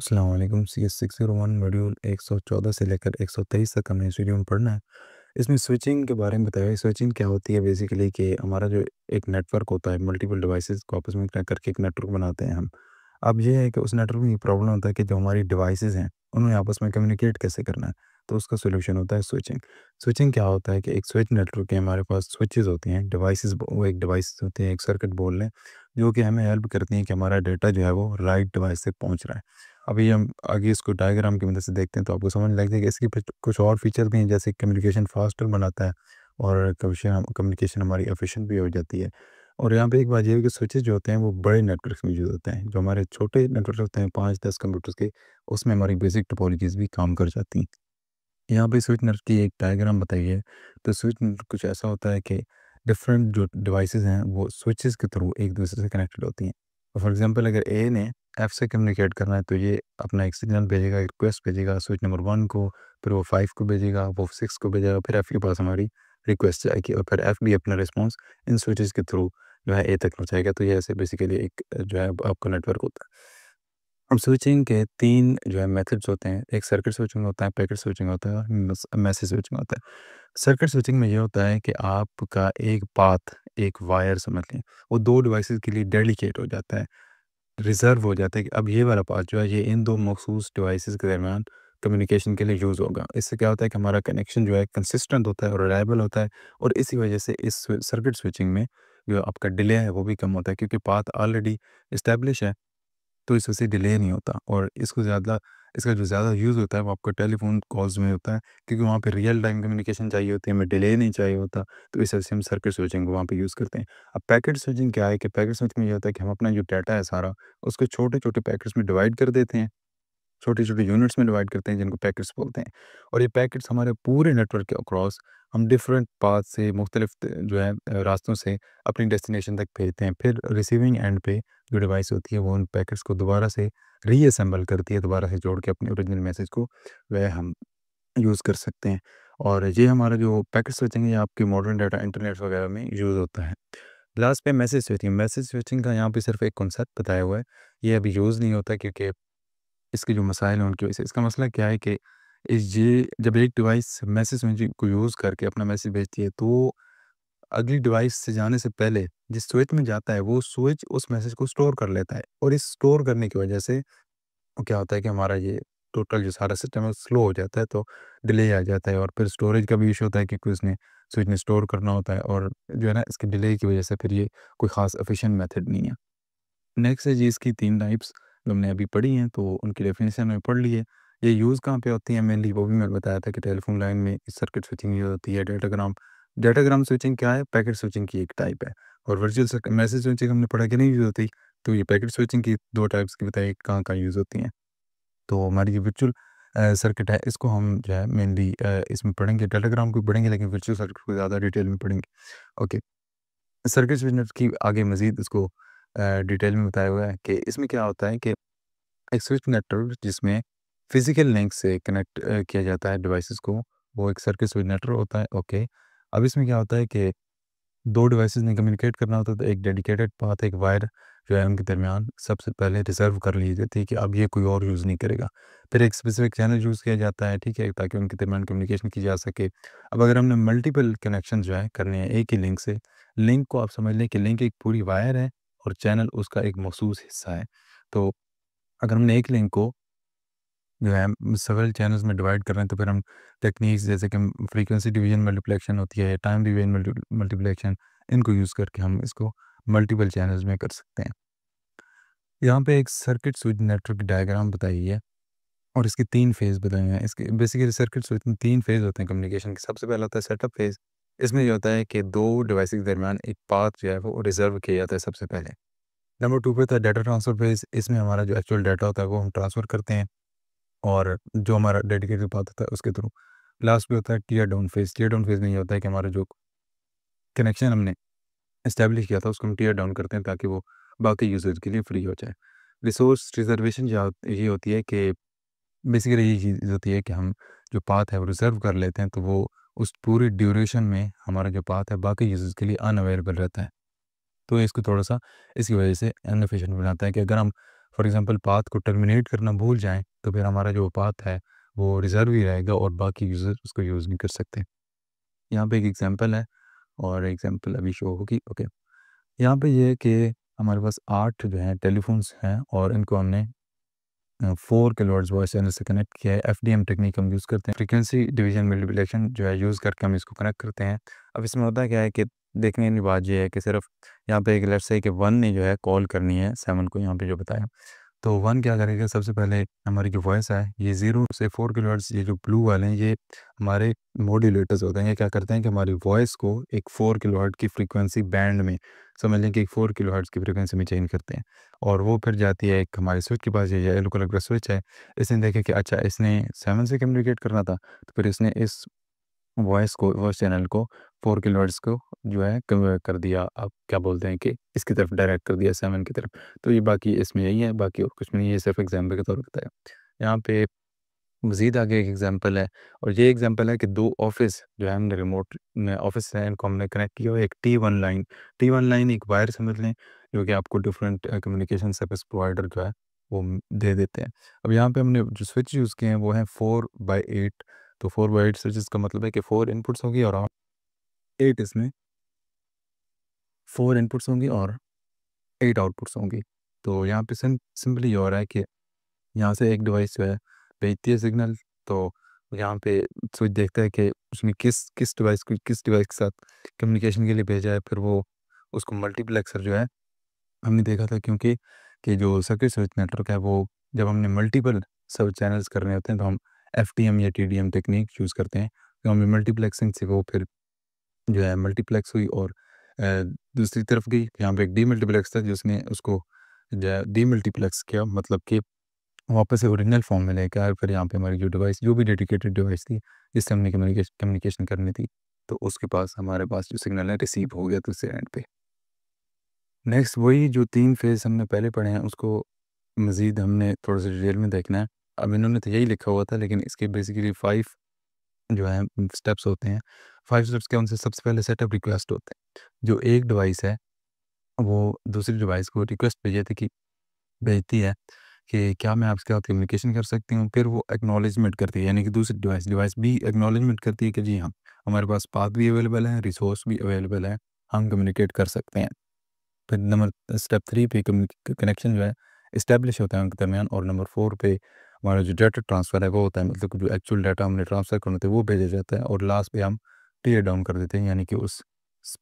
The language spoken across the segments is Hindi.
अस्सलाम वालेकुम। CS 601 मॉड्यूल 114 से लेकर 123 तक हमें इस वीडियो में पढ़ना है। इसमें स्विचिंग के बारे में बताया। स्विचिंग क्या होती है बेसिकली कि हमारा जो एक नेटवर्क होता है, मल्टीपल डिवाइसेस को आपस में कनेक्ट करके एक नेटवर्क बनाते हैं हम। अब ये है कि उस नेटवर्क में ये प्रॉब्लम होता है कि जो हमारी डिवाइसेस हैं उन्हें आपस में कम्युनिकेट कैसे करना है, तो उसका सोल्यूशन होता है स्विचिंग। स्विचिंग क्या होता है कि एक स्विच नेटवर्क के हमारे पास स्विचेस होती हैं, डिवाइसेस, वो एक डिवाइस होती है, एक सर्किट बोल लें, जो कि हमें हेल्प करती हैं कि हमारा डेटा जो है वो राइट डिवाइस तक पहुंच रहा है। अभी हम आगे इसको डायग्राम की मदद से देखते हैं तो आपको समझ लग जाएगा। इसकी कुछ और फीचर भी हैं, जैसे कम्युनिकेशन फास्टर बनाता है और कम्युनिकेशन हमारी एफिशिएंट भी हो जाती है। और यहाँ पे एक बात ये है कि स्विचेस जो होते हैं वो बड़े नेटवर्क में यूज़ होते हैं। जो हमारे छोटे नेटवर्क होते हैं 5-10 कंप्यूटर्स के, उसमें हमारी बेसिक टोपोलॉजीज़ भी काम कर जाती हैं। यहाँ पे स्विच नेटवर्क की एक डायग्राम बताई है। तो स्विच नेटवर्क कुछ ऐसा होता है कि डिफरेंट जो डिवाइसेस हैं वो स्विचेस के थ्रू एक दूसरे से कनेक्टेड होती हैं। फॉर एग्जांपल, अगर ए ने एफ से कम्युनिकेट करना है तो ये अपना एक सिग्नल भेजेगा, एक रिक्वेस्ट भेजेगा स्विच नंबर 1 को, फिर वो 5 को भेजेगा, वो 6 को भेजेगा, फिर एफ के पास हमारी रिक्वेस्ट जाएगी और फिर एफ भी अपना रिस्पॉन्स इन स्विचेस के थ्रू जो है ए तक पहुँचाएगा। तो ये ऐसे बेसिकली एक जो है आपका नेटवर्क होता है। अब स्विचिंग के 3 जो है मेथड्स होते हैं। एक सर्किट स्विचिंग होता है, पैकेट स्विचिंग होता है और मैसेज स्विचिंग होता है। सर्किट स्विचिंग में ये होता है कि आपका एक पाथ, एक वायर समझ लें, वो 2 डिवाइसेस के लिए डेडिकेट हो जाता है, रिज़र्व हो जाता है कि अब ये वाला पाथ जो है ये इन 2 मखसूस डिवाइसेस के दरमियान कम्युनिकेशन के लिए यूज़ होगा। इससे क्या होता है कि हमारा कनेक्शन जो है कंसिस्टेंट होता है और रिलायबल होता है, और इसी वजह से इस सर्किट स्विचिंग में जो आपका डिले है वो भी कम होता है, क्योंकि पाथ ऑलरेडी एस्टेब्लिश है, तो इस वजह से डिले नहीं होता। और इसका जो ज़्यादा यूज़ होता है वो आपको टेलीफ़ोन कॉल्स में होता है, क्योंकि वहाँ पे रियल टाइम कम्युनिकेशन चाहिए होती है, हमें डिले नहीं चाहिए होता। तो इस वजह से हम सर्किट स्विचिंग को वहाँ पे यूज़ करते हैं। अब पैकेट स्विचिंग क्या है कि पैकेट स्विचिंग में ये होता है कि हम अपना जो डाटा है सारा, उसको छोटे-छोटे पैकेट्स में डिवाइड कर देते हैं। छोटे-छोटे यूनिट्स में डिवाइड करते हैं जिनको पैकेट्स बोलते हैं। और ये पैकेट्स हमारे पूरे नेटवर्क के अक्रॉस हम डिफरेंट पाथ से मुख्तलिफ जो है रास्तों से अपनी डेस्टिनेशन तक भेजते हैं। फिर रिसीविंग एंड पे जो डिवाइस होती है वो उन पैकेट्स को दोबारा से रीअसेंबल करती है, दोबारा से जोड़ के अपने ओरिजिनल मैसेज को वह हम यूज़ कर सकते हैं। और ये हमारा जो पैकेट स्विचिंग है ये आपके मॉडर्न डाटा इंटरनेट वगैरह में यूज़ होता है। लास्ट पे मैसेज स्विचिंग। मैसेज स्विचिंग का यहाँ पे सिर्फ़ एक कॉन्सेप्ट बताया हुआ है। ये अभी यूज़ नहीं होता, क्योंकि इसके जो मसाइल हैं उनकी वजह से। इसका मसला क्या है कि ये जब एक डिवाइस मैसेज मैजिक को यूज़ करके अपना मैसेज भेजती है, तो अगली डिवाइस से जाने से पहले जिस स्विच में जाता है वो स्विच उस मैसेज को स्टोर कर लेता है, और इस स्टोर करने की वजह से वो क्या होता है कि हमारा ये टोटल जो सारा सिस्टम है स्लो हो जाता है, तो डिले आ जाता है। और फिर स्टोरेज का भी इशू होता है, क्योंकि उसने स्विच ने स्टोर करना होता है, और जो है ना इसकी डिले की वजह से फिर ये कोई ख़ास एफिशिएंट मेथड नहीं है। नेक्स्ट है जी इसकी 3 टाइप्स जो हमने अभी पढ़ी हैं, तो उनकी डेफिनेशन हमने पढ़ ली है। ये यूज़ कहाँ पे होती हैं मेनली, वो भी मैंने बताया था कि टेलीफ़ोन लाइन में सर्किट स्विचिंग यूज़ होती है। डाटाग्राम डाटाग्राम स्विचिंग क्या है? पैकेट स्विचिंग की एक टाइप है। और वर्चुअल मैसेज स्विचिंग हमने पढ़ा कि नहीं यूज़ होती, तो ये पैकेट स्विचिंग की 2 टाइप्स की बताइए कहाँ-कहाँ यूज़ होती हैं। तो हमारी जो वर्चुअल सर्किट है इसको हम जो है मेनली इसमें पढ़ेंगे, डाटाग्राम को पढ़ेंगे, लेकिन वर्चुअल सर्किट को ज़्यादा डिटेल में पढ़ेंगे। ओके। सर्किट स्विचिंग की आगे मज़ीद इसको डिटेल में बताया हुआ है कि इसमें क्या होता है कि एक स्विच नेटवर्क जिसमें फिजिकल लिंक से कनेक्ट किया जाता है डिवाइसेस को, वो एक सर्किट स्विच नेटवर्क होता है। ओके। अब इसमें क्या होता है कि 2 डिवाइसेस ने कम्युनिकेट करना होता है, तो एक डेडिकेटेड पाथ, एक वायर जो है उनके दरमियान सबसे पहले रिज़र्व कर ली जाती है कि अब ये कोई और यूज़ नहीं करेगा। फिर एक स्पेसिफिक चैनल यूज़ किया जाता है, ठीक है? ताकि उनके दरमियान कम्युनिकेशन की जा सके। अब अगर हमने मल्टीपल कनेक्शन जो है करने हैं एक ही लिंक से, लिंक को आप समझ लें कि लिंक एक पूरी वायर है और चैनल उसका एक मख़सूस हिस्सा है। तो अगर हमने एक लिंक को जो है सेवरल चैनल्स में डिवाइड कर रहे हैं, तो फिर हम टेक्निक्स जैसे कि हम फ्रीक्वेंसी डिवीजन मल्टीप्लिकेशन होती है, टाइम डिवीजन मल्टीप्लिकेशन, इनको यूज़ करके हम इसको मल्टीपल चैनल्स में कर सकते हैं। यहाँ पे एक सर्किट स्विच नेटवर्क डायग्राम बताई है और इसके 3 फेज़ बताए हैं। इसके बेसिकली सर्किट स्विच में 3 फेज़ होते हैं कम्युनिकेशन के। सबसे पहला होता है सेटअप फेज़। इसमें ये होता है कि 2 डिवाइसेस के दरमियान एक पाथ जो है वो रिज़र्व किया जाता है सबसे पहले। नंबर 2 पे होता है डाटा ट्रांसफर फेज़। इसमें हमारा जो एक्चुअल डाटा होता है वो हम ट्रांसफ़र करते हैं, और जो हमारा डेडिकेटेड पाथ होता है उसके थ्रू। लास्ट पे होता है tier down phase. Tier down phase में ये होता है कि हमारा जो कनेक्शन हमने एस्टेब्लिश किया था उसको हम टियर डाउन करते हैं, ताकि वो बाकी यूज़र्स के लिए फ्री हो जाए। रिसोर्स रिज़र्वेशन ये होती है कि बेसिकली ये चीज़ होती है कि हम जो पाथ है वो रिज़र्व कर लेते हैं, तो वो उस पूरी ड्यूरेशन में हमारा जो पाथ है बाकी यूज़र्स के लिए अनअवेलेबल रहता है। तो इसको थोड़ा-सा इसकी वजह से इनएफिशिएंट बनाता है कि अगर हम फॉर एग्ज़ाम्पल पाथ को टर्मिनेट करना भूल जाएँ, तो फिर हमारा जो पाथ है, वो रिज़र्व ही रहेगा और बाकी यूज़र उसको यूज़ नहीं कर सकते। यहाँ पे एक एग्ज़ाम्पल है और एग्ज़ाम्पल अभी शो होगी, ओके। यहाँ पे ये है कि हमारे पास 8 जो हैं टेलीफ़ोन्स हैं और इनको हमने 4 किलोहर्ट्ज़ वॉइस चैनल से कनेक्ट किया है। एफडीएम टेक्निक हम यूज़ करते हैं। फ्रीक्वेंसी डिवीज़न मल्टीप्लिकेशन जो है यूज़ करके हम इसको कनेक्ट करते हैं। अब इसमें होता क्या है कि देखने वाली बात ये है कि सिर्फ़ यहाँ पे एक लेट्स से कि 1 ने जो है कॉल करनी है 7 को यहाँ पे जो बताया। तो 1 क्या करेगा सबसे पहले हमारी जो वॉइस है ये 0 से 4 किलोहर्ट्ज़ ये जो ब्लू वाले हैं ये हमारे मॉड्यूलेटर्स होते हैं। ये क्या करते हैं कि हमारी वॉइस को एक 4 किलोहर्ट्ज़ की फ्रीक्वेंसी बैंड में समझ लें कि एक 4 किलोहर्ट्ज़ की फ्रीक्वेंसी में चेंज करते हैं। और वो फिर जाती है एक हमारे स्विच के पास, ये येलो कलर का स्विच है। इसने देखा कि अच्छा इसने 7 से कम्युनिकेट करना था, तो फिर इसने इस वॉइस चैनल को 4 किलोहर्ट्ज़ को जो है कर दिया, आप क्या बोलते हैं कि इसकी तरफ डायरेक्ट कर दिया 7 की तरफ। तो ये बाकी इसमें यही है, बाकी और कुछ भी नहीं है, ये सिर्फ़ एग्ज़ाम्पल के तौर पे बताया। यहाँ पे मज़ीद आगे एक एग्ज़ाम्पल है और ये एग्ज़ाम्पल है कि 2 ऑफ़िस जो है हमने रिमोट में ऑफ़िस है इनको हमने कनेक्ट किया हुआ है। एक T1 लाइन, T1 लाइन एक वायर समझ लें जो कि आपको डिफरेंट कम्युनिकेशन सर्विस प्रोवाइडर जो है वो दे देते हैं। अब यहाँ पे हमने जो स्विच यूज़ किए हैं वो हैं 4/8, तो 4/8 स्विचेस का मतलब है कि 4 इनपुट्स होंगी और 8 इसमें 4 इनपुट्स होंगी और 8 आउटपुट्स होंगी। तो यहाँ पे सिंपली ये हो रहा है कि यहाँ से एक डिवाइस जो है भेजती है सिग्नल, तो यहाँ पे स्विच देखता है कि उसने किस किस डिवाइस के साथ कम्युनिकेशन के लिए भेजा है, फिर वो उसको मल्टीप्लेक्सर जो है हमने देखा था क्योंकि कि जो सर्किट स्विच नेटवर्क है वो जब हमने मल्टीपल सब चैनल्स करने होते हैं तो हम एफटीएम या टीडीएम टेक्निक यूज़ करते हैं। तो हमें मल्टीप्लेक्सिंग से वो फिर जो है मल्टीप्लेक्स हुई और दूसरी तरफ गई, यहाँ पे एक डीमल्टीप्लेक्स था जिसने उसको जो है डीमल्टीप्लेक्स किया, मतलब कि वापस से ओरिजिनल फॉर्म में लेके आया। फिर यहाँ पे हमारी जो डिवाइस जो भी डेडिकेटेड डिवाइस थी जिससे हमने कम्युनिकेशन करनी थी, तो उसके पास हमारे पास जो सिग्नल है रिसीव हो गया दूसरे एंड पे। नेक्स्ट वही जो 3 फेज़ हमने पहले पढ़े हैं उसको मज़ीद हमने थोड़ा-सा डिटेल में देखना है। अब इन्होंने तो यही लिखा हुआ था लेकिन इसके बेसिकली 5 जो हैं स्टेप्स होते हैं। 5 स्टेप्स क्या, उनसे सबसे पहले सेटअप रिक्वेस्ट होते हैं। जो एक डिवाइस है वो दूसरी डिवाइस को रिक्वेस्ट भेजती है कि क्या मैं आपके साथ कम्युनिकेशन कर सकती हूँ? फिर वो एक्नॉलेजमेंट करती है, यानी कि दूसरी डिवाइस भी एक्नॉलेजमेंट करती है कि जी हाँ, हमारे पास पाथ भी अवेलेबल है, रिसोर्स भी अवेलेबल है, हम कम्युनिकेट कर सकते हैं। फिर नंबर स्टेप 3 पे कनेक्शन जो है इस्टेब्लिश होता है उनके दरमियान और नंबर 4 पे हमारा जो डाटा ट्रांसफ़र है वो होता है, मतलब कि जो एक्चुअल डाटा हमने ट्रांसफ़र करना होता है वो भेजा जाता है और लास्ट पे हम टियर डाउन कर देते हैं, यानी कि उस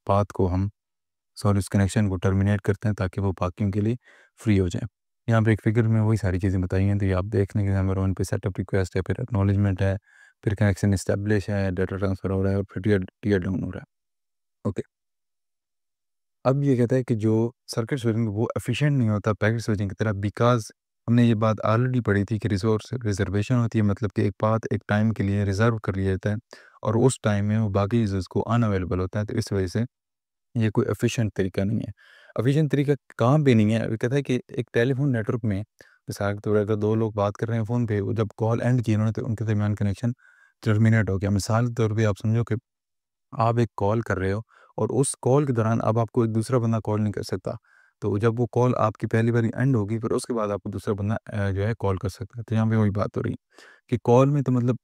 पाथ को हम उस कनेक्शन को टर्मिनेट करते हैं ताकि वो बाकियों के लिए फ्री हो जाए। यहाँ पे एक फिगर में वही सारी चीज़ें बताई हैं, तो ये आप देख लेंगे। नंबर 1 पे सेटअप रिक्वेस्ट है, फिर एक्नॉलेजमेंट है, फिर कनेक्शन एस्टेब्लिश है, डाटा ट्रांसफ़र हो रहा है और फिर टियर टियर डाउन हो रहा है। ओके। अब ये कहता है कि जो सर्किट स्विचिंग वो एफिशिएंट नहीं होता पैकेट स्विचिंग की तरह, बिकॉज़ हमने ये बात ऑलरेडी पढ़ी थी कि रिसोर्स रिज़र्वेशन होती है, मतलब कि एक पाथ एक टाइम के लिए रिज़र्व कर लिया जाता है और उस टाइम में वो बाकी यूज़र्स को अनअवेलेबल होता है, तो इस वजह से ये कोई एफिशिएंट तरीका नहीं है। एफिशिएंट तरीका कहाँ पे नहीं है? वो कहता है कि एक टेलीफ़ोन नेटवर्क में मिसाल के तौर पर अगर 2 लोग बात कर रहे हैं फ़ोन पे, वो जब कॉल एंड की उन्होंने तो उनके दरमियान कनेक्शन टर्मिनेट हो गया। मिसाल के तौर पे आप समझो कि आप एक कॉल कर रहे हो और उस कॉल के दौरान अब आपको एक दूसरा बंदा कॉल नहीं कर सकता। तो जब वो कॉल आपकी पहली बारी एंड होगी फिर उसके बाद आपको दूसरा बंदा जो है कॉल कर सकता है। तो यहाँ पे वही बात हो रही है कि कॉल में तो मतलब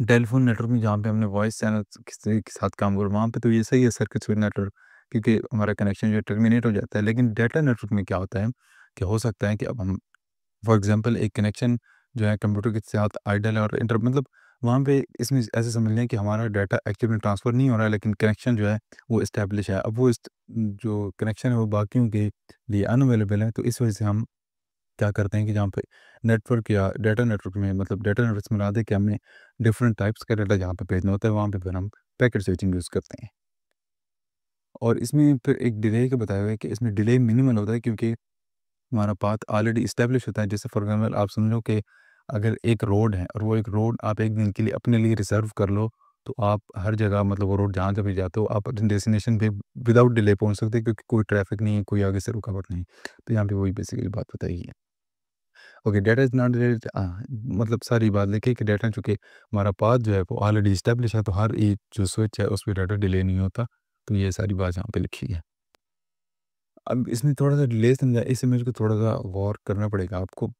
टेलीफ़ोन नेटवर्क में जहाँ पे हमने वॉइस चैनल किसी के साथ काम करो वहाँ पे तो ये सही है सर्किट स्विच नेटवर्क, क्योंकि हमारा कनेक्शन जो है टर्मिनेट हो जाता है। लेकिन डेटा नेटवर्क में क्या होता है कि हो सकता है कि अब हम फॉर एग्ज़ाम्पल एक कनेक्शन जो है कंप्यूटर के साथ आइडल है और इंटर मतलब वहाँ पे इसमें ऐसे समझ लें कि हमारा डाटा एक्चुअली में ट्रांसफ़र नहीं हो रहा है लेकिन कनेक्शन जो है वो एस्टेब्लिश है। अब वो जो कनेक्शन है वो बाकियों के लिए अनअवेलेबल है, तो इस वजह से हम क्या करते हैं कि जहाँ पे नेटवर्क या डाटा नेटवर्क में मतलब डाटा नेटवर्क में मिला दे कि हमने डिफरेंट टाइप्स का डाटा जहाँ पे भेजना होता है वहाँ पे फिर हम पैकेट स्विचिंग यूज़ करते हैं। और इसमें फिर एक डिले का बताया हुआ है कि इसमें डिले मिनिमल होता है क्योंकि हमारा पाथ ऑलरेडी एस्टेब्लिश होता है। जैसे फॉर एग्जाम्पल आप समझो कि अगर एक रोड है और वो एक रोड आप एक दिन के लिए अपने लिए रिजर्व कर लो, तो आप हर जगह मतलब वो रोड जहाँ जब भी जाते हो आप अपने डेस्टिनेशन पे विदाउट डिले पहुँच सकते हैं क्योंकि कोई ट्रैफिक नहीं है, कोई आगे से रुकावट नहीं। तो यहाँ पे वही बेसिकली बात बताई है। Okay, data is not related, मतलब सारी बात लिखी कि डेटा चूँकि हमारा पाथ जो है वो ऑलरेडी एस्टेब्लिश है, तो हर एक जो स्विच है उस पे डाटा डिले नहीं होता। तो ये सारी बात यहाँ पे लिखी है। अब इसमें थोड़ा-सा डिले समझा, इससे मेरे को थोड़ा-सा गौर करना पड़ेगा आपको।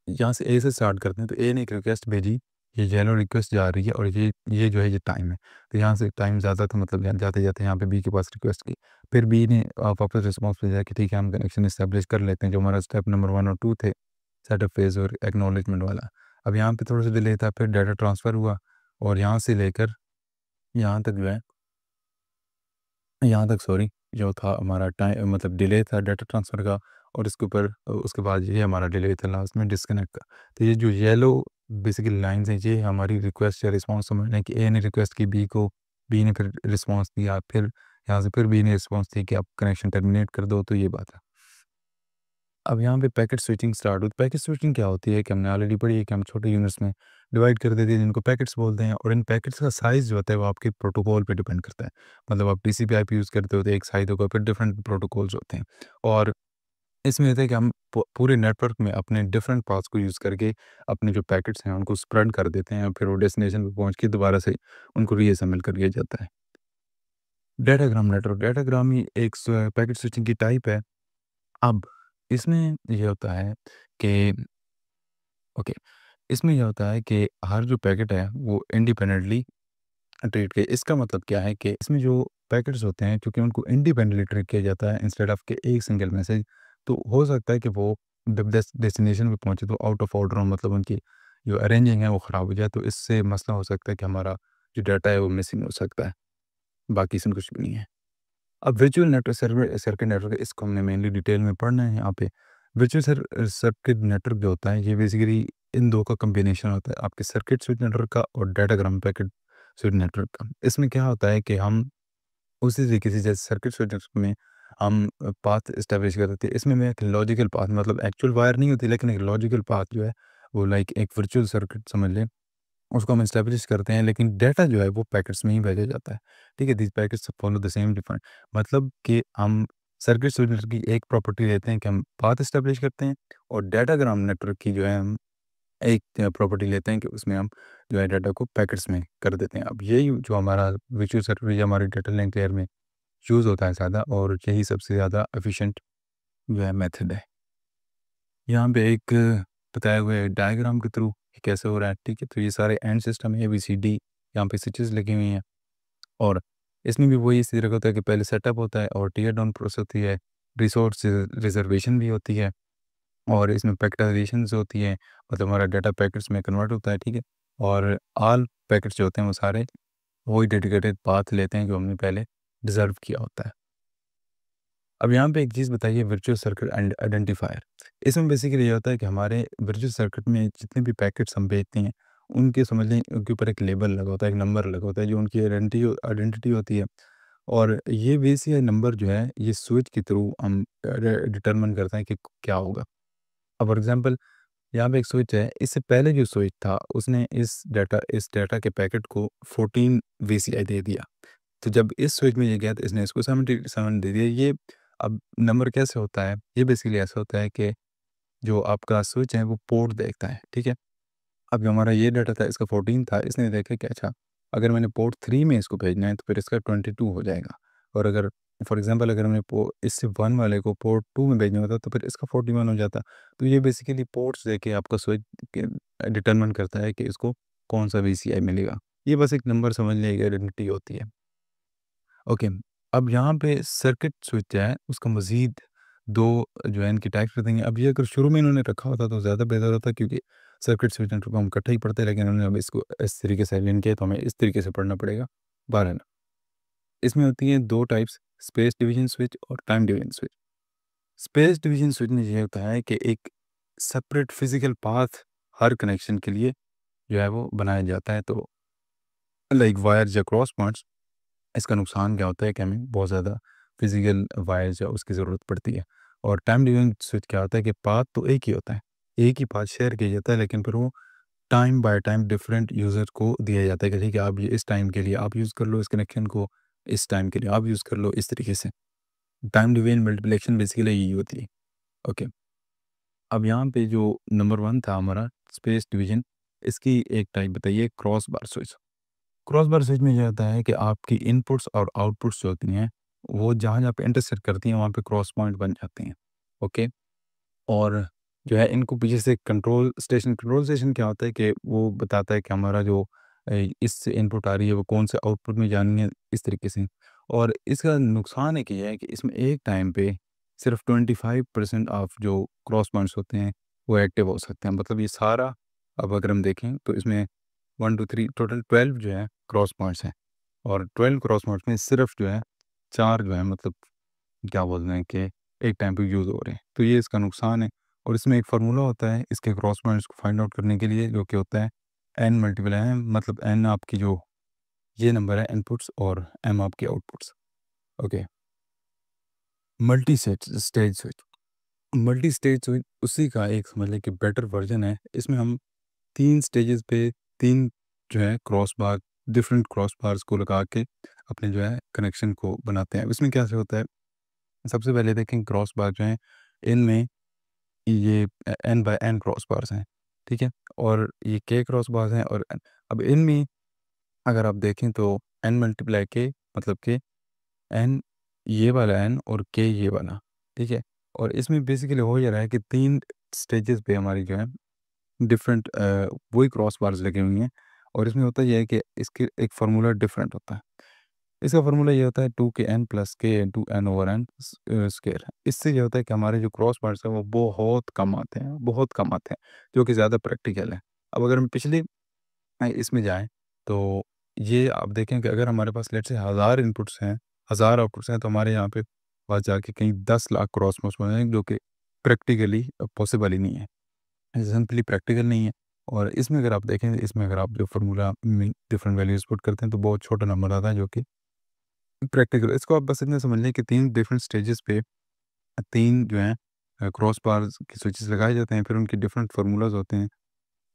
यहाँ से ए से स्टार्ट करते हैं, तो ए ने एक रिक्वेस्ट भेजी, ये येलो रिक्वेस्ट जा रही है और ये जो है ये टाइम है। तो यहाँ से टाइम ज़्यादा था, मतलब यहाँ जाते-जाते यहाँ पे बी के पास रिक्वेस्ट की। फिर बी ने वापस रिस्पॉन्स भेजा कि ठीक है, हम कनेक्शन एस्टेब्लिश कर लेते हैं, जो हमारा स्टेप नंबर 1 और 2 थे, सेटअप फेज़ और एक्नॉलेजमेंट वाला। अब यहाँ पे थोड़ा-सा डिले था, फिर डाटा ट्रांसफ़र हुआ और यहाँ से लेकर यहाँ तक जो है, यहाँ तक सॉरी, जो था हमारा टाइम, मतलब डिले था डाटा ट्रांसफ़र का, और इसके ऊपर उसके बाद ये हमारा डिले था लास्ट में डिस्कनेक्ट का। तो ये जो येलो बेसिकली लाइन्स हैं, ये हमारी रिक्वेस्ट या रिस्पॉन्स समझ लें कि ए ने रिक्वेस्ट की बी को, बी ने फिर रिस्पॉन्स दिया, फिर यहाँ से फिर बी ने रिस्पॉन्स दी कि आप कनेक्शन टर्मिनेट कर दो, तो ये बात है। अब यहाँ पे पैकेट स्विचिंग स्टार्ट हुई। पैकेट स्विचिंग क्या होती है कि हमने ऑलरेडी पढ़ी है कि हम छोटे यूनिट्स में डिवाइड कर देते हैं, जिनको पैकेट्स बोलते हैं, और इन पैकेट्स का साइज़ जो होता है वो आपके प्रोटोकॉल पे डिपेंड करता है। मतलब आप टीसीपी आईपी यूज़ करते हो तो एक साइज़ होगा, फिर डिफरेंट प्रोटोकॉल्स होते हैं, और इसमें होता है कि हम पूरे नेटवर्क में अपने डिफरेंट पाथ्स को यूज़ करके अपने जो पैकेट्स हैं उनको स्प्रेड कर देते हैं, और फिर वो डेस्टिनेशन पे पहुँच के दोबारा से उनको रीअसेंबल कर दिया जाता है। डाटाग्राम नेटवर्क, डाटाग्राम ही एक पैकेट स्विचिंग की टाइप है। अब इसमें ये होता है कि ओके, इसमें ये होता है कि हर जो पैकेट है वो इंडिपेंडेंटली ट्रीट किया। इसका मतलब क्या है कि इसमें जो पैकेट्स होते हैं, क्योंकि उनको इंडिपेंडेंटली ट्रीट किया जाता है इंस्टेड ऑफ के एक सिंगल मैसेज, तो हो सकता है कि वो जब डेस्टिनेशन पे पहुंचे तो आउट ऑफ ऑर्डर हो, मतलब उनकी जो अरेंजिंग है वो ख़राब हो जाए, तो इससे मसला हो सकता है कि हमारा जो डाटा है वो मिसिंग हो सकता है। बाकी इसमें कुछ भी नहीं है। अब virtual network server circuit network, इसको हमने मेनली डिटेल में पढ़ना है यहाँ पे। वर्चुअल सर्किट नेटवर्क जो होता है, ये बेसिकली इन दो का कॉम्बिनेशन होता है, आपके सर्किट स्विच नेटवर्क का और डाटाग्राम पैकेट स्विच नेटवर्क का। इसमें क्या होता है कि हम उसी तरीके से जैसे सर्किट स्विच नेटवर्क में हम पाथ एस्टेब्लिश कर देते हैं, इसमें में एक लॉजिकल पाथ, मतलब एक्चुअल वायर नहीं होती, लेकिन एक लॉजिकल पाथ जो है वो लाइक एक वर्चुअल सर्किट समझ लें, उसको हम एस्टेब्लिश करते हैं, लेकिन डाटा जो है वो पैकेट्स में ही भेजा जाता है। ठीक है? These packets follow the same different, मतलब कि हम सर्किट स्विचर की एक प्रॉपर्टी लेते हैं कि हम पाथ एस्टेब्लिश करते हैं, और डाटाग्राम नेटवर्क की जो है हम एक प्रॉपर्टी लेते हैं कि उसमें हम जो है डाटा को पैकेट्स में कर देते हैं। अब यही जो हमारा वर्चुअल सर्किट या हमारे डाटा लिंक लेयर में यूज़ होता है ज़्यादा, और यही सबसे ज़्यादा एफिशिएंट जो है मेथड है। यहाँ पे एक बताए हुए डायग्राम के थ्रू ये कैसे हो रहा है, ठीक है? तो ये सारे एंड सिस्टम है, एबीसीडी, यहाँ पे स्विचेस लगी हुई हैं, और इसमें भी वही इसी तरह का होता है कि पहले सेटअप होता है और टीयर डाउन प्रोसेस होती है, रिसोर्स रिजर्वेशन भी होती है, और इसमें पैकेटाइजेशंस होती है, मतलब हमारा डाटा पैकेट्स में कन्वर्ट होता है, ठीक है? और ऑल पैकेट्स जो होते हैं वो सारे वही डेडिकेटेड पाथ लेते हैं जो हमने पहले रिज़र्व किया होता है। अब यहाँ पे एक चीज़ बताइए, वर्चुअल सर्किट एंड आइडेंटिफायर। इसमें बेसिकली ये होता है कि हमारे वर्चुअल सर्किट में जितने भी पैकेट्स हम भेजते हैं, उनके समझ लें उनके ऊपर एक लेबल लगा होता है, एक नंबर लगा होता है, जो उनकी आइडेंटिटी होती है, और ये बेसिक नंबर जो है ये स्विच के थ्रू हम डिटरमिन करते हैं कि क्या होगा। अब फॉर एग्जांपल यहाँ पे एक स्विच है, इससे पहले जो स्विच था उसने इस डाटा के पैकेट को 14 वीसीआई दे दिया। तो जब इस स्विच में ये गया तो इसने इसको 77 दे दिया। ये अब नंबर कैसे होता है? ये बेसिकली ऐसा होता है कि जो आपका स्विच है वो पोर्ट देखता है, ठीक है? अब जो हमारा ये डाटा था इसका 14 था, इसने देखा कि अच्छा, अगर मैंने पोर्ट 3 में इसको भेजना है तो फिर इसका 22 हो जाएगा, और अगर फॉर एग्ज़ाम्पल अगर हमने इससे 1 वाले को पोर्ट 2 में भेजना होता तो फिर इसका 41 हो जाता। तो ये बेसिकली पोर्ट्स देके आपका स्विच डिटरमिन करता है कि इसको कौन-सा वीसीआई मिलेगा। ये बस एक नंबर समझ लें, एक आइडेंटिटी होती है। ओके, अब यहाँ पे सर्किट स्विच है, उसका मज़ीद 2 जो है इनकी टाइप्स बताएँगे। अब ये अगर शुरू में इन्होंने रखा होता तो ज़्यादा बेहतर होता, क्योंकि सर्किट स्विच नेटवर्क हम इकट्ठा ही पढ़ते हैं, लेकिन इन्होंने अब इसको इस तरीके से अलाइन किया तो हमें इस तरीके से पढ़ना पड़ेगा। बहरहाल, इसमें होती हैं 2 टाइप्स, स्पेस डिवीजन स्विच और time division switch. Space division switch में ये होता है कि एक सेपरेट फिज़िकल पाथ हर कनेक्शन के लिए जो है वो बनाया जाता है। तो लाइक वायर्स या क्रॉस पॉइंट्स, इसका नुकसान क्या होता है कि हमें बहुत ज़्यादा फिज़िकल वायर जो है उसकी ज़रूरत पड़ती है। और टाइम डिवीजन स्विच क्या होता है कि पाथ तो एक ही होता है, एक ही पाथ शेयर किया जाता है, लेकिन फिर वो time by time different user को दिया जाता है कि ठीक है, आप ये इस टाइम के लिए आप यूज़ कर लो इस कनेक्शन को, इस टाइम के लिए आप यूज़ कर लो, इस तरीके से। टाइम डिवीजन मल्टीप्लिकेशन बेसिकली यही होती है। ओके, अब यहाँ पे जो नंबर 1 था हमारा स्पेस डिवीजन, इसकी एक टाइप बताइए, cross bar switch. Cross bar switch में ये होता है कि आपकी इनपुट्स और आउटपुट्स जो होती हैं वो जहाँ-जहाँ पे इंटरसेक्ट करती हैं वहाँ पे क्रॉस पॉइंट बन जाते हैं। ओके? और जो है इनको पीछे से कंट्रोल स्टेशन क्या होता है कि वो बताता है कि हमारा जो इससे इनपुट आ रही है वो कौन से आउटपुट में जानी है, इस तरीके से। और इसका नुकसान एक ये है कि इसमें एक टाइम पे सिर्फ 25% ऑफ जो क्रॉस पॉइंट्स होते हैं वो एक्टिव हो सकते हैं। मतलब ये सारा, अब अगर हम देखें तो इसमें 1 2 3 टोटल 12 जो है क्रॉस पॉइंट्स हैं, और 12 क्रॉस पॉइंट्स में सिर्फ जो है 4 जो है, मतलब क्या बोलते हैं कि एक टाइम पे यूज़ हो रहे हैं। तो ये इसका नुकसान है। और इसमें एक फ़ॉर्मूला होता है इसके क्रॉस पॉइंट्स को फाइंड आउट करने के लिए, जो कि होता है n मल्टीपल m, मतलब n आपकी जो ये नंबर है इनपुट्स और m आपके outputs. Okay. Multi stage switch, multi stage switch उसी का एक समझ लें कि बेटर वर्जन है। इसमें हम 3 स्टेजेस पे 3 जो है cross bar, different cross bars को लगा के अपने जो है कनेक्शन को बनाते हैं। इसमें क्या से होता है, सबसे पहले देखें क्रॉस बार जो है इनमें ये n by n cross bars हैं, ठीक है? और ये k क्रॉस बार्स हैं, और अब इनमें अगर आप देखें तो n मल्टीप्लाई k, मतलब कि n ये वाला n और k ये वाला, ठीक है? और इसमें बेसिकली हो ये रहा है कि 3 स्टेजेस पे हमारी जो है डिफरेंट वही क्रॉस बार्स लगी हुई हैं, और इसमें होता ये है कि इसके एक फ़ॉर्मूला डिफरेंट होता है। इसका फ़ॉर्मूला ये होता है 2 के n plus k into n over n square. इससे ये होता है कि हमारे जो क्रॉस बार्स हैं वो बहुत कम आते हैं, बहुत कम आते हैं, जो कि ज़्यादा प्रैक्टिकल है। अब अगर हम पिछले इसमें जाएँ, तो ये आप देखें कि अगर हमारे पास लेट्स से 1000 इनपुट्स हैं, 1000 आउटपुट्स हैं, तो हमारे यहाँ पे पास जाके कहीं 10 लाख क्रॉस बार्स बन जाएँगे, जो कि प्रैक्टिकली पॉसिबल ही नहीं है। सिंपली प्रैक्टिकल नहीं है। और इसमें अगर आप देखें, इसमें अगर आप जो फ़ॉर्मूला में डिफरेंट वैल्यूज़ पुट करते हैं तो बहुत छोटा नंबर आता है, जो कि प्रैक्टिकल। इसको आप बस इतना समझ लें कि 3 डिफरेंट स्टेजेस पे 3 जो हैं क्रॉस बार्स की स्विचेस लगाए जाते हैं, फिर उनके डिफरेंट फ़ॉर्मूलाज़ होते हैं।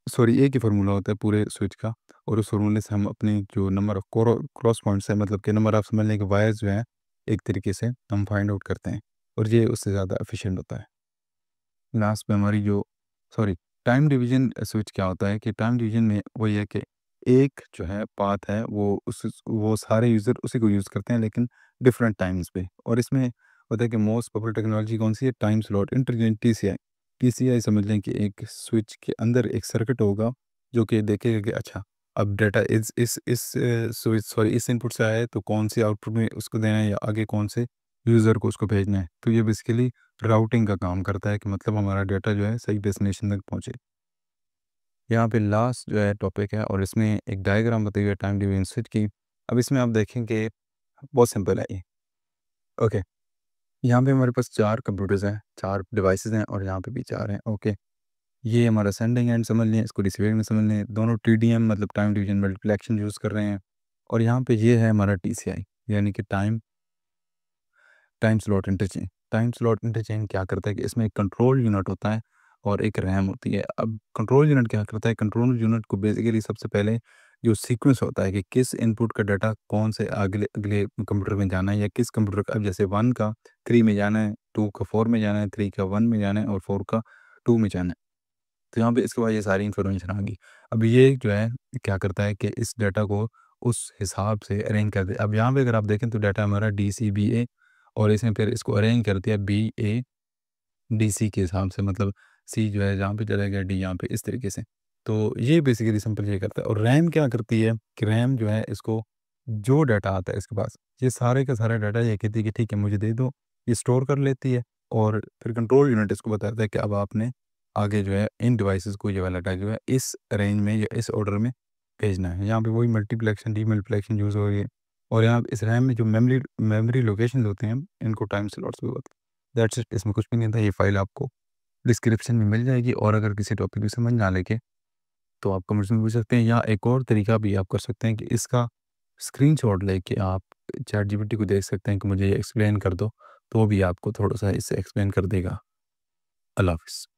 सॉरी, एक ही फ़ॉर्मूला होता है पूरे स्विच का, और उस फ़ॉर्मूले से हम अपने जो नंबर ऑफ क्रॉस पॉइंट्स हैं, मतलब कि नंबर आप समझ लें कि वायर्स जो हैं, एक तरीके से हम फाइंड आउट करते हैं, और ये उससे ज़्यादा एफिशिएंट होता है। लास्ट में हमारी जो सॉरी टाइम डिवीजन स्विच क्या होता है कि टाइम डिवीजन में वही है कि एक जो है पाथ है वो सारे यूज़र उसी को यूज़ करते हैं, लेकिन डिफरेंट टाइम्स पे। और इसमें होता है कि मोस्ट पॉपुलर टेक्नोलॉजी कौन सी है, टाइम स्लॉट इंटरचेंज टीसीआई समझ लें कि एक स्विच के अंदर एक सर्किट होगा जो कि देखेगा कि अच्छा, अब डाटा इस स्विच सॉरी इस इनपुट से आया है, तो कौन सी आउटपुट में उसको देना है, या आगे कौन से यूज़र को उसको भेजना है। तो ये बेसिकली राउटिंग का काम करता है कि मतलब हमारा डेटा जो है सही डेस्टिनेशन तक पहुँचे। यहाँ पे लास्ट जो है टॉपिक है, और इसमें एक डायग्राम बताई हुई है टाइम डिवीजन स्विच की। अब इसमें आप देखेंगे बहुत सिंपल है ये। ओके, यहाँ पे हमारे पास 4 कंप्यूटर्स हैं, 4 डिवाइसेस हैं, और यहाँ पे भी 4 हैं। ओके, ये हमारा सेंडिंग एंड समझ लें, इसको रिसीविंग एंड समझ लें। दोनों टीडीएम मतलब टाइम डिवीजन मल्टीप्लेक्शन यूज़ कर रहे हैं। और यहाँ पे ये है हमारा टीसीआई, यानी कि time time slot interchange. Time slot interchange क्या करता है कि इसमें एक कंट्रोल यूनिट होता है और एक रैम होती है। अब कंट्रोल यूनिट क्या करता है, कंट्रोल यूनिट को बेसिकली सबसे पहले जो सीक्वेंस होता है कि किस इनपुट का डाटा कौन से अगले अगले कंप्यूटर में जाना है, या किस कंप्यूटर का, अब जैसे 1 का 3 में जाना है, 2 का 4 में जाना है, 3 का 1 में जाना है, और 4 का 2 में जाना है। तो यहाँ पे इसके बाद ये सारी इन्फॉर्मेशन आ गई। अब ये जो है क्या करता है कि इस डाटा को उस हिसाब से अरेंज कर दे। अब यहाँ पे अगर आप देखें तो डाटा हमारा DCBA, और इसने फिर इसको अरेंज कर दिया BADC के हिसाब से, मतलब C जो है जहाँ पे चला गया, D यहाँ पे, इस तरीके से। तो ये बेसिकली सिंपल ये करता है। और रैम क्या करती है कि रैम जो है इसको जो डाटा आता है इसके पास, ये सारे का सारा डाटा ये कहती है कि ठीक है मुझे दे दो, ये स्टोर कर लेती है। और फिर कंट्रोल यूनिट इसको बताता है कि अब आपने आगे जो है इन डिवाइसेस को ये वाला डाटा जो है इस रेंज में या इस ऑर्डर में भेजना है। यहाँ पे वही मल्टीप्लेक्शन डीमल्टीप्लेक्शन यूज़ हो रही है। और यहाँ पे इस रैम में जो मेमोरी मेमोरी लोकेशन होते हैं, इनको टाइम स्लॉट्स भी होते हैं। दैट्स इट, इसमें कुछ भी नहीं था। ये फाइल आपको डिस्क्रिप्शन में मिल जाएगी, और अगर किसी टॉपिक भी समझ ना लगे तो आप कमेंट्स में पूछ सकते हैं, या एक और तरीका भी आप कर सकते हैं कि इसका स्क्रीनशॉट लेके आप चैट जीपीटी को देख सकते हैं कि मुझे ये एक्सप्लेन कर दो, तो भी आपको थोड़ा सा इससे एक्सप्लेन कर देगा। अल्लाह हाफ़िज़।